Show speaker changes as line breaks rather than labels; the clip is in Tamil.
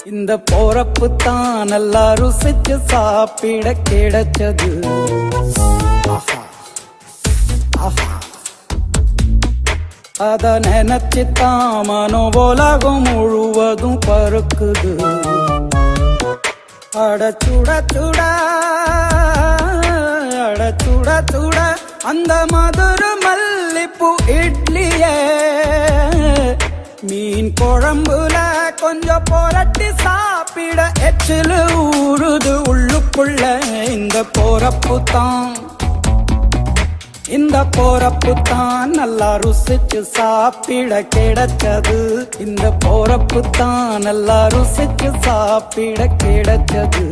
இந்த போறப்பு தான் நல்லா ருசிச்சு சாப்பிட கிடைச்சது. அத நினைச்சுத்தான் மனோ உலகம் முழுவதும் பருக்குது. அட சுட சுட அட சுட சுட அந்த மதுரை மல்லிப்பூ இட்லியே மீன் குழம்புல கொஞ்சம் புரட்டி சாப்பிட எச்சிலு ஊறுது உள்ளுக்குள்ள. இந்த போறப்பு தான் நல்லா ருசிச்சு சாப்பிட கிடைச்சது. இந்த போறப்பு தான் நல்லா ருசிச்சு சாப்பிட கிடைச்சது.